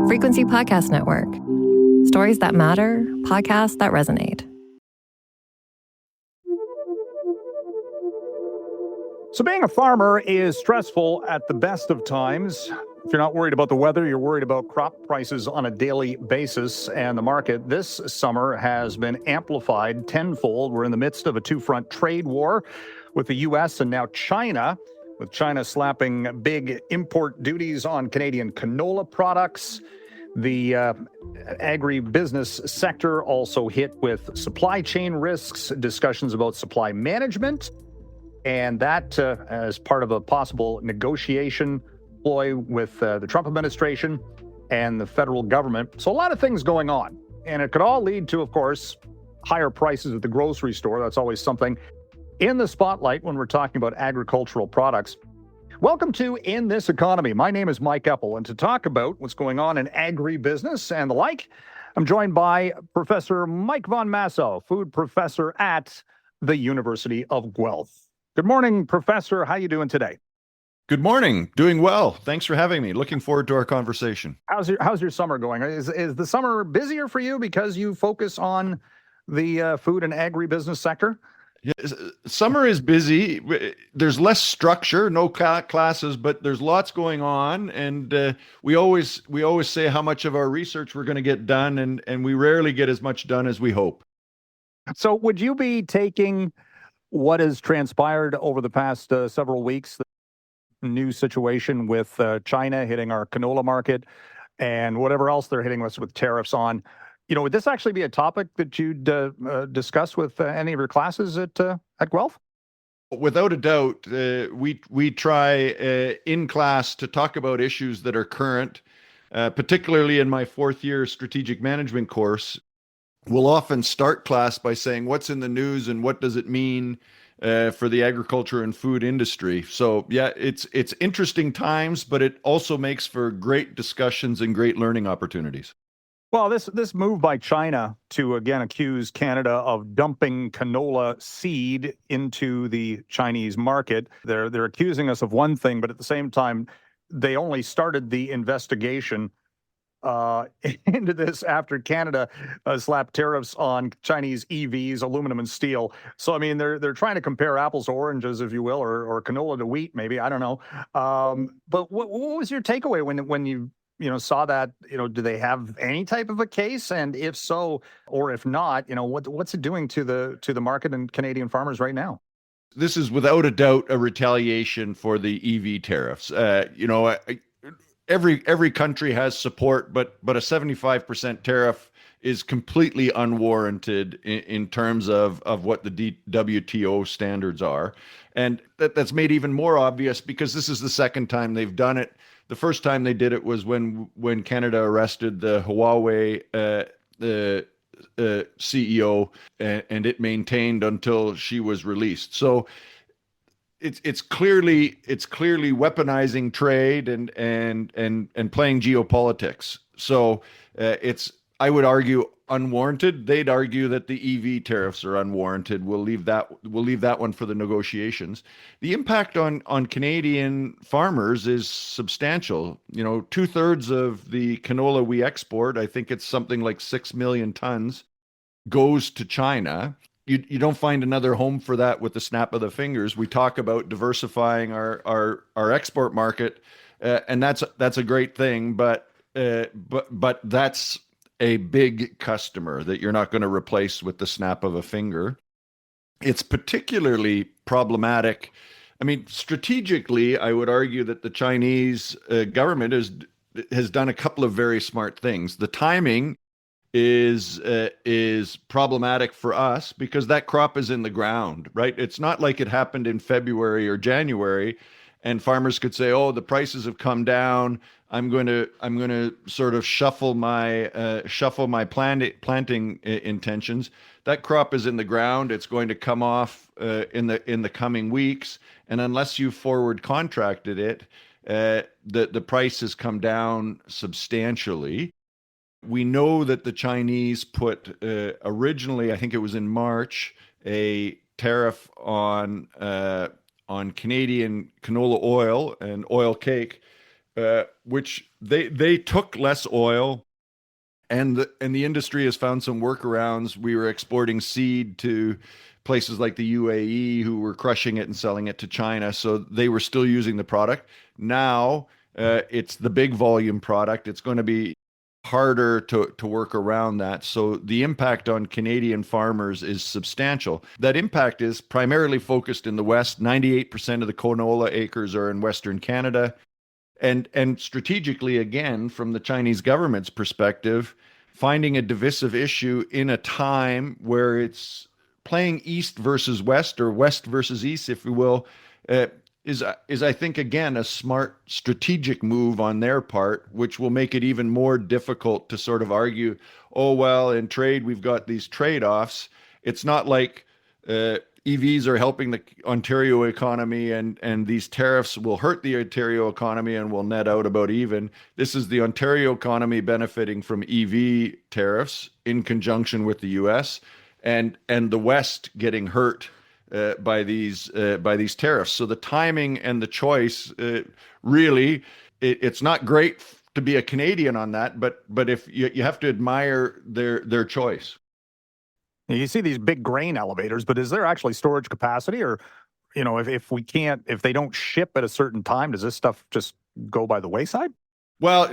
Frequency Podcast Network. Stories that matter, podcasts that resonate. So being a farmer is stressful at the best of times. If you're not worried about the weather, you're worried about crop prices on a daily basis. And the market this summer has been amplified tenfold. We're in the midst of a two-front trade war with the U.S. and now China, with China slapping big import duties on Canadian canola products. The agribusiness sector also hit with supply chain risks, discussions about supply management, and that as part of a possible negotiation ploy with the Trump administration and the federal government. So a lot of things going on, and it could all lead to, of course, higher prices at the grocery store. That's always something in the spotlight when we're talking about agricultural products. Welcome to In This Economy. My name is Mike Eppel, and to talk about what's going on in agribusiness and the like, I'm joined by Professor Mike von Massow, food professor at the University of Guelph. Good morning, Professor. How are you doing today? Good morning. Doing well. Thanks for having me. Looking forward to our conversation. How's your summer going? Is the summer busier for you because you focus on the food and agribusiness sector? Yes, summer is busy. There's less structure, no classes, but there's lots going on. And we always say how much of our research we're going to get done, and we rarely get as much done as we hope. So would you be taking what has transpired over the past several weeks, the new situation with China hitting our canola market and whatever else they're hitting us with tariffs on, would this actually be a topic that you'd discuss with any of your classes at Guelph? Without a doubt, we try in class to talk about issues that are current, particularly in my fourth year strategic management course. We'll often start class by saying what's in the news and what does it mean for the agriculture and food industry. So yeah, it's interesting times, but it also makes for great discussions and great learning opportunities. Well, this move by China to again accuse Canada of dumping canola seed into the Chinese market, they're accusing us of one thing, but at the same time, they only started the investigation into this after Canada slapped tariffs on Chinese EVs, aluminum, and steel. So I mean, they're trying to compare apples to oranges, if you will, or canola to wheat, maybe. I don't know. But what was your takeaway when you saw that? Do they have any type of a case? And if so, or if not, what's it doing to the market and Canadian farmers right now? This is without a doubt a retaliation for the EV tariffs. Every country has support, but a 75% tariff is completely unwarranted in terms of what the WTO standards are. And that's made even more obvious because this is the second time they've done it. The first time they did it was when Canada arrested the Huawei CEO, and it maintained until she was released. So it's clearly weaponizing trade and playing geopolitics. So it's, I would argue, unwarranted. They'd argue that the EV tariffs are unwarranted. We'll leave that one for the negotiations. The impact on Canadian farmers is substantial. 2/3 of the canola we export, I think it's something like 6 million tons, goes to China. You don't find another home for that with the snap of the fingers. We talk about diversifying our export market, and that's a great thing, but that's a big customer that you're not going to replace with the snap of a finger. It's particularly problematic. I mean, strategically, I would argue that the Chinese government has done a couple of very smart things. The timing is problematic for us because that crop is in the ground, right? It's not like it happened in February or January, and farmers could say, "Oh, the prices have come down. I'm going to sort of shuffle my planting intentions." That crop is in the ground. It's going to come off in the coming weeks, and unless you forward contracted it, the price has come down substantially. We know that the Chinese put originally, I think it was in March, a tariff on Canadian canola oil and oil cake, which they took less oil, and the industry has found some workarounds. We were exporting seed to places like the UAE, who were crushing it and selling it to China, so they were still using the product. Now it's the big volume product. It's going to be harder to work around that. So the impact on Canadian farmers is substantial. That impact is primarily focused in the West. 98% of the canola acres are in Western Canada. And strategically, again, from the Chinese government's perspective, finding a divisive issue in a time where it's playing East versus West, or West versus East, if you will, is I think, again, a smart strategic move on their part, which will make it even more difficult to sort of argue, oh, well, in trade, we've got these trade-offs. It's not like EVs are helping the Ontario economy, and these tariffs will hurt the Ontario economy and will net out about even. This is the Ontario economy benefiting from EV tariffs in conjunction with the US, and the West getting hurt by these tariffs. So the timing and the choice, really, it's not great to be a Canadian on that, but if you have to admire their choice. You see these big grain elevators, but is there actually storage capacity? Or, if they don't ship at a certain time, does this stuff just go by the wayside? Well,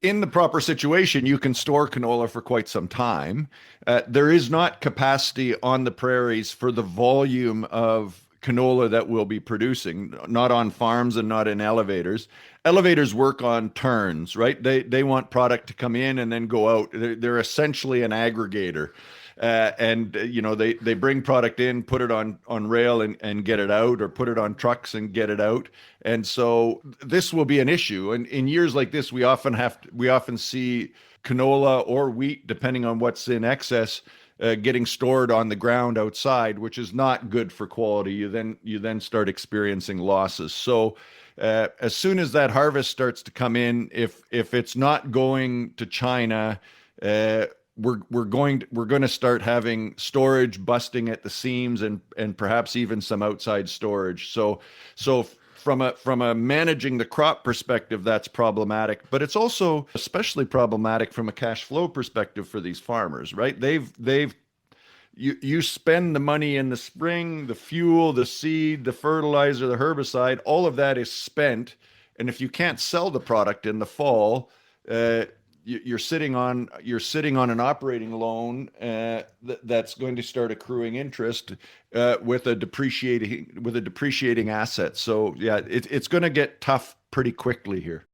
in the proper situation, you can store canola for quite some time. There is not capacity on the prairies for the volume of canola that we'll be producing, not on farms and not in elevators. Elevators work on turns, right? They want product to come in and then go out. They're essentially an aggregator. They bring product in, put it on rail and get it out, or put it on trucks and get it out. And so this will be an issue. And in years like this, we often see canola or wheat, depending on what's in excess, getting stored on the ground outside, which is not good for quality. You then start experiencing losses. So as soon as that harvest starts to come in, if it's not going to China, we're going to start having storage busting at the seams, and perhaps even some outside storage. So from a managing the crop perspective, that's problematic, but it's also especially problematic from a cash flow perspective for these farmers, right? You spend the money in the spring, the fuel, the seed, the fertilizer, the herbicide, all of that is spent. And if you can't sell the product in the fall, you're sitting on an operating loan that's going to start accruing interest with a depreciating asset. So yeah, it's going to get tough pretty quickly here.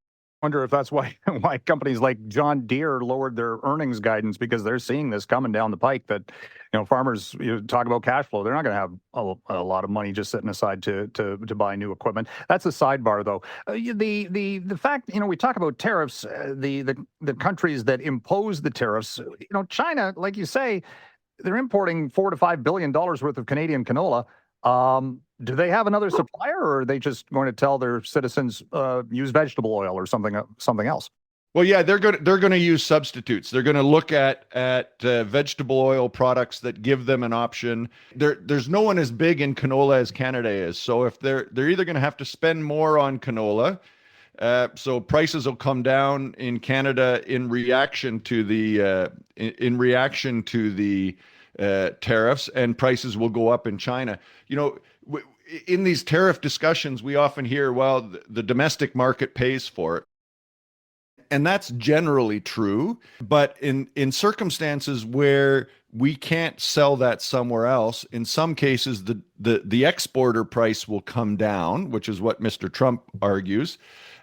Wonder if that's why companies like John Deere lowered their earnings guidance, because they're seeing this coming down the pike, that farmers, talk about cash flow, they're not going to have a lot of money just sitting aside to buy new equipment. That's a sidebar, though. The fact, we talk about tariffs, the countries that impose the tariffs, China, like you say, they're importing $4 to $5 billion worth of Canadian canola. Do they have another supplier, or are they just going to tell their citizens use vegetable oil or something else? Well, yeah, they're going to use substitutes. They're going to look at vegetable oil products that give them an option. There's no one as big in canola as Canada is. So if they're either going to have to spend more on canola, so prices will come down in Canada in reaction to the tariffs, and prices will go up in China. In these tariff discussions, we often hear, well, the domestic market pays for it. And that's generally true. But in circumstances where we can't sell that somewhere else, in some cases, the exporter price will come down, which is what Mr. Trump argues,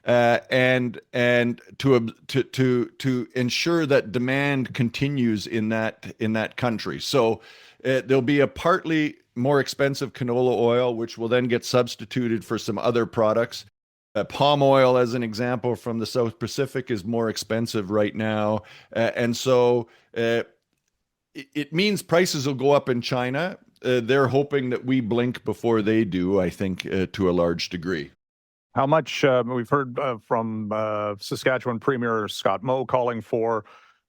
and to ensure that demand continues in that country. So there'll be a partly more expensive canola oil, which will then get substituted for some other products. Palm oil, as an example, from the South Pacific is more expensive right now. And so it means prices will go up in China. They're hoping that we blink before they do, I think, to a large degree. How much we've heard from Saskatchewan Premier Scott Moe calling for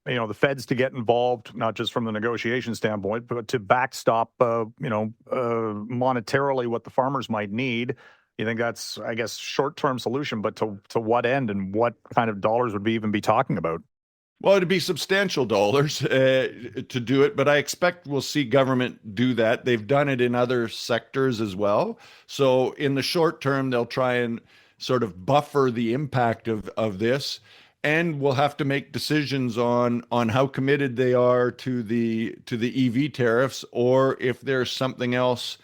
the feds to get involved, not just from the negotiation standpoint, but to backstop monetarily what the farmers might need. You think that's, I guess, short-term solution, but to what end and what kind of dollars would we even be talking about? Well, it'd be substantial dollars to do it, but I expect we'll see government do that. They've done it in other sectors as well. So in the short term, they'll try and sort of buffer the impact of this, and we'll have to make decisions on how committed they are to the EV tariffs, or if there's something else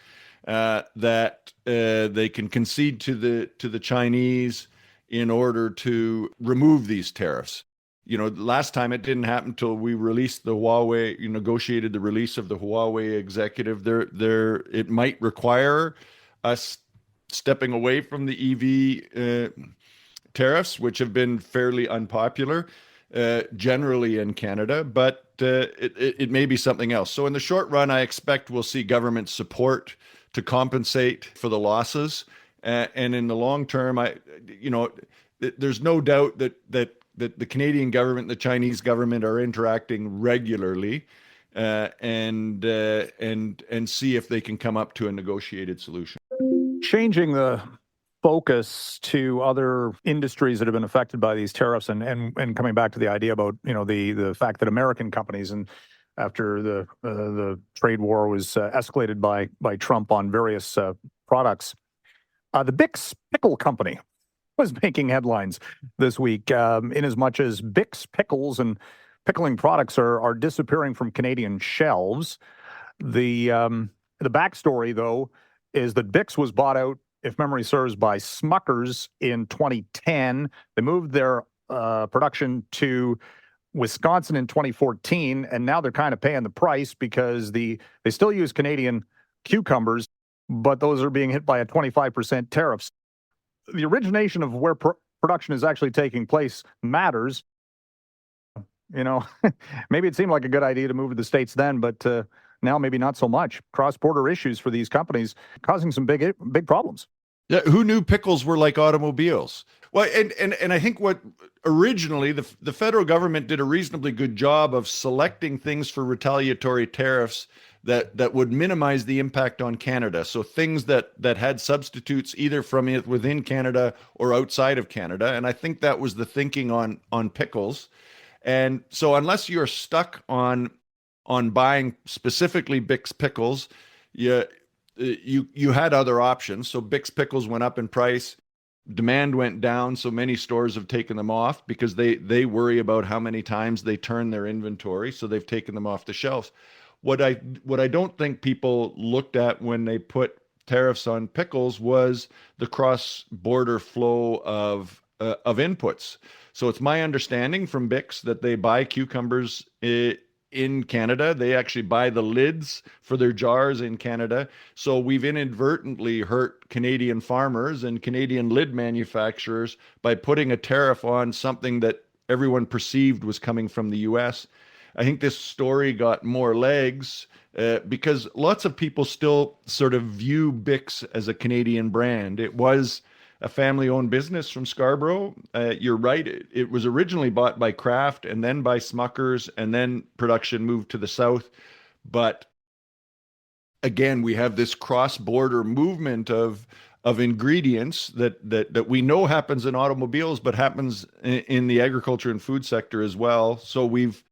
that they can concede to the Chinese in order to remove these tariffs. You know, last time it didn't happen until we released the Huawei, you negotiated the release of the Huawei executive. It might require us stepping away from the EV tariffs, which have been fairly unpopular generally in Canada, but it may be something else. So in the short run, I expect we'll see government support to compensate for the losses. And in the long term, there's no doubt that the Canadian government and the Chinese government are interacting regularly and see if they can come up to a negotiated solution. Changing the focus to other industries that have been affected by these tariffs, and coming back to the idea about the fact that American companies, and after the trade war was escalated by Trump on various products, the Bix Pickle Company was making headlines this week, in as much as Bix pickles and pickling products are disappearing from Canadian shelves. The backstory, though, is that Bix was bought out, if memory serves, by Smuckers in 2010. They moved their production to Wisconsin in 2014, and now they're kind of paying the price because they still use Canadian cucumbers, but those are being hit by a 25% tariff. The origination of where production is actually taking place matters. Maybe it seemed like a good idea to move to the States then, but now maybe not so much. Cross-border issues for these companies causing some big problems. Yeah, who knew pickles were like automobiles? Well, and I think what originally the federal government did a reasonably good job of selecting things for retaliatory tariffs that would minimize the impact on Canada. So things that had substitutes either from within Canada or outside of Canada. And I think that was the thinking on pickles. And so unless you're stuck on buying specifically Bix pickles, you had other options. So Bix pickles went up in price, demand went down, so many stores have taken them off because they worry about how many times they turn their inventory, so they've taken them off the shelves. What I don't think people looked at when they put tariffs on pickles was the cross-border flow of inputs. So it's my understanding from Bix that they buy cucumbers in Canada. They actually buy the lids for their jars in Canada. So we've inadvertently hurt Canadian farmers and Canadian lid manufacturers by putting a tariff on something that everyone perceived was coming from the US. I think this story got more legs because lots of people still sort of view Bix as a Canadian brand. It was a family-owned business from Scarborough. You're right. It was originally bought by Kraft and then by Smuckers, and then production moved to the south. But again, we have this cross-border movement of ingredients that we know happens in automobiles, but happens in the agriculture and food sector as well. So we've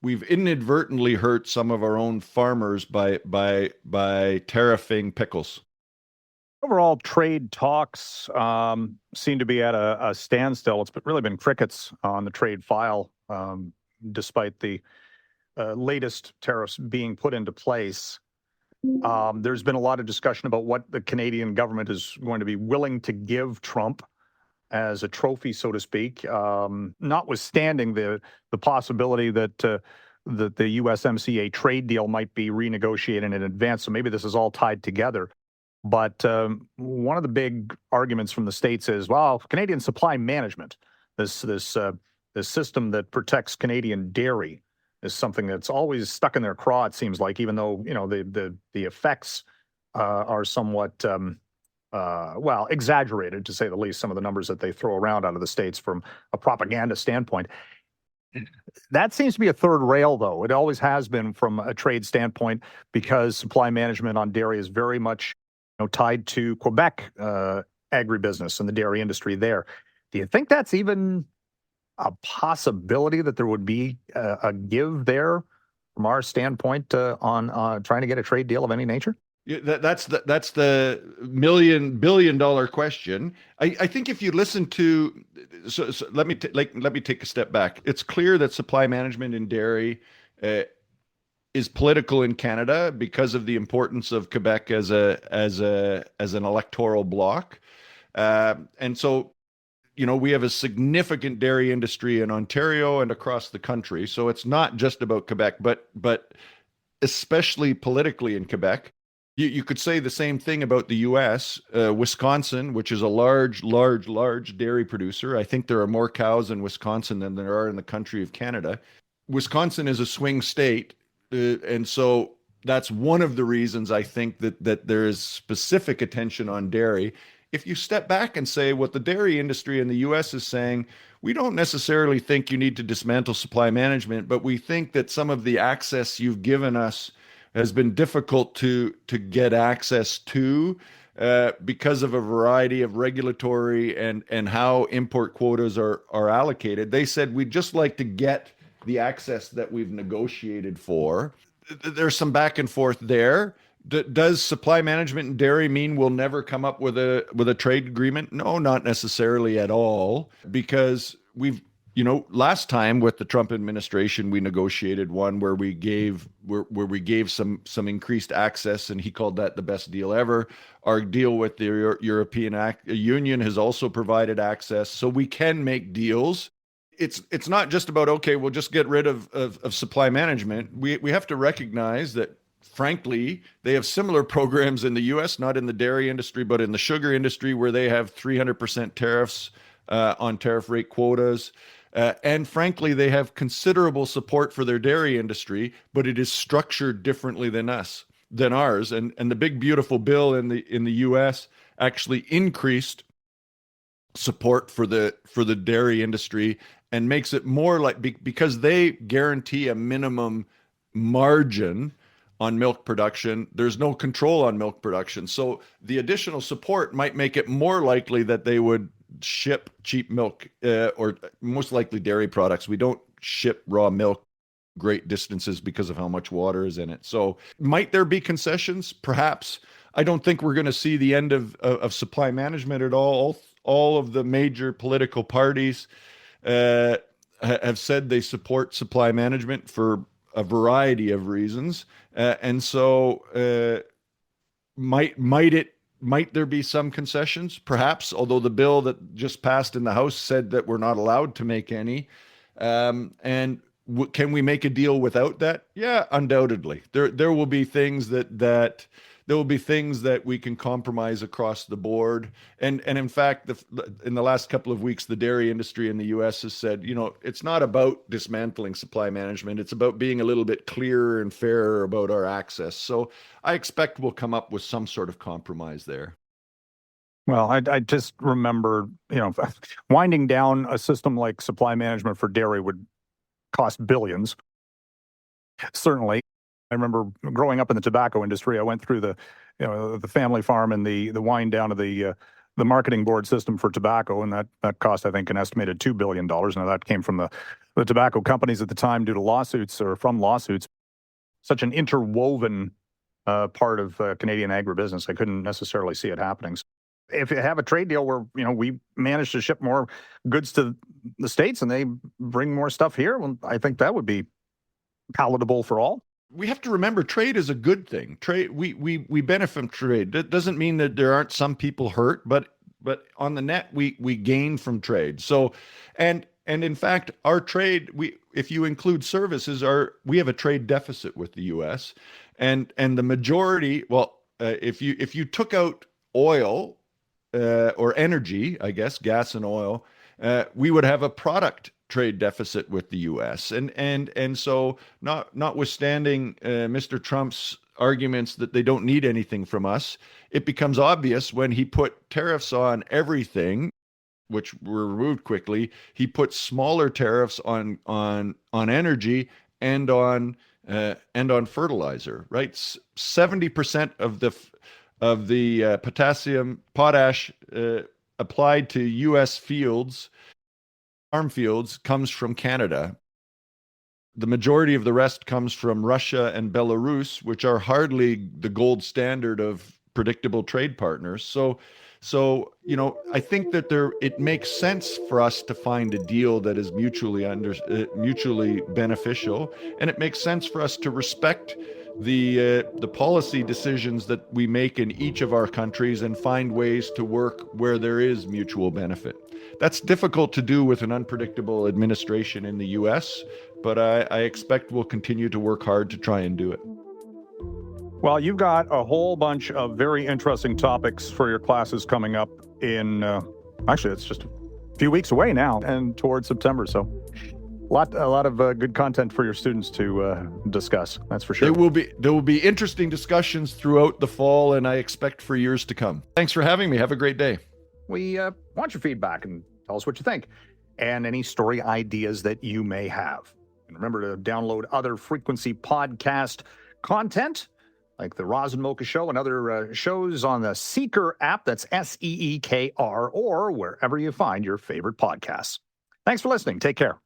inadvertently hurt some of our own farmers by tariffing pickles. Overall, trade talks seem to be at a standstill. It's really been crickets on the trade file, despite the latest tariffs being put into place. There's been a lot of discussion about what the Canadian government is going to be willing to give Trump as a trophy, so to speak, notwithstanding the possibility that the USMCA trade deal might be renegotiated in advance. So maybe this is all tied together. But one of the big arguments from the states is, well, Canadian supply management, this system that protects Canadian dairy, is something that's always stuck in their craw. It seems like, even though the effects are somewhat exaggerated, to say the least. Some of the numbers that they throw around out of the states from a propaganda standpoint. That seems to be a third rail, though. It always has been from a trade standpoint, because supply management on dairy is very much tied to Quebec agribusiness and the dairy industry there. Do you think that's even a possibility that there would be a give there from our standpoint on trying to get a trade deal of any nature? Yeah, that's the billion-dollar question. I think if you listen to, so let me take a step back. It's clear that supply management in dairy is political in Canada because of the importance of Quebec as an electoral bloc, and so we have a significant dairy industry in Ontario and across the country. So it's not just about Quebec, but especially politically in Quebec. You could say the same thing about the U.S. Wisconsin, which is a large dairy producer. I think there are more cows in Wisconsin than there are in the country of Canada. Wisconsin is a swing state, and so that's one of the reasons I think that there is specific attention on dairy. If you step back and say what the dairy industry in the U.S. is saying, we don't necessarily think you need to dismantle supply management, but we think that some of the access you've given us has been difficult to get access to because of a variety of regulatory and how import quotas are allocated. They said, we'd just like to get the access that we've negotiated for. There's some back and forth there. Does supply management in dairy mean we'll never come up with a trade agreement? No, not necessarily at all, because last time with the Trump administration, we negotiated one where we gave some increased access, and he called that the best deal ever. Our deal with the European Union has also provided access, so we can make deals. It's not just about, okay, we'll just get rid of supply management. We have to recognize that, frankly, they have similar programs in the U.S., not in the dairy industry, but in the sugar industry, where they have 300% tariffs on tariff rate quotas. And frankly, they have considerable support for their dairy industry, but it is structured differently than ours. And the big beautiful bill in the U.S. actually increased support for the dairy industry and makes it more like, because they guarantee a minimum margin on milk production, there's no control on milk production. So the additional support might make it more likely that they would ship cheap milk, or most likely dairy products. We don't ship raw milk great distances because of how much water is in it. So might there be concessions? Perhaps. I don't think we're going to see the end of supply management at all. All of the major political parties have said they support supply management for a variety of reasons. And so might there be some concessions? Perhaps, although the bill that just passed in the House said that we're not allowed to make any. And can we make a deal without that? Yeah, undoubtedly. There will be things that we can compromise across the board. And in fact, in the last couple of weeks, the dairy industry in the U.S. has said, it's not about dismantling supply management. It's about being a little bit clearer and fairer about our access. So I expect we'll come up with some sort of compromise there. Well, I just remember, winding down a system like supply management for dairy would cost billions. Certainly. I remember growing up in the tobacco industry. I went through the family farm and the wind down of the marketing board system for tobacco, and that cost, I think, an estimated $2 billion. Now that came from the tobacco companies at the time due to lawsuits or from lawsuits. Such an interwoven part of Canadian agribusiness, I couldn't necessarily see it happening. So if you have a trade deal where we manage to ship more goods to the States and they bring more stuff here, well, I think that would be palatable for all. We have to remember, trade is a good thing. Trade, we benefit from trade. That doesn't mean that there aren't some people hurt, but on the net, we gain from trade. So, and in fact, our trade, if you include services, we have a trade deficit with the U.S. and the majority. Well, if you took out oil or energy, I guess gas and oil, we would have a product trade deficit with the U.S. And so notwithstanding Mr. Trump's arguments that they don't need anything from us, it becomes obvious when he put tariffs on everything, which were removed quickly. He put smaller tariffs on energy and on fertilizer. Right, 70% of the potash applied to U.S. fields, farm fields, comes from Canada. The majority of the rest comes from Russia and Belarus, which are hardly the gold standard of predictable trade partners. So I think that it makes sense for us to find a deal that is mutually beneficial, and it makes sense for us to respect the policy decisions that we make in each of our countries and find ways to work where there is mutual benefit. That's difficult to do with an unpredictable administration in the U.S., but I expect we'll continue to work hard to try and do it. Well, you've got a whole bunch of very interesting topics for your classes coming up in, actually, it's just a few weeks away now and towards September. So a lot of good content for your students to discuss. That's for sure. There will be interesting discussions throughout the fall, and I expect for years to come. Thanks for having me. Have a great day. We want your feedback and tell us what you think and any story ideas that you may have. And remember to download other Frequency podcast content like the Roz and Mocha Show and other shows on the Seeker app. That's SEEKR, or wherever you find your favorite podcasts. Thanks for listening. Take care.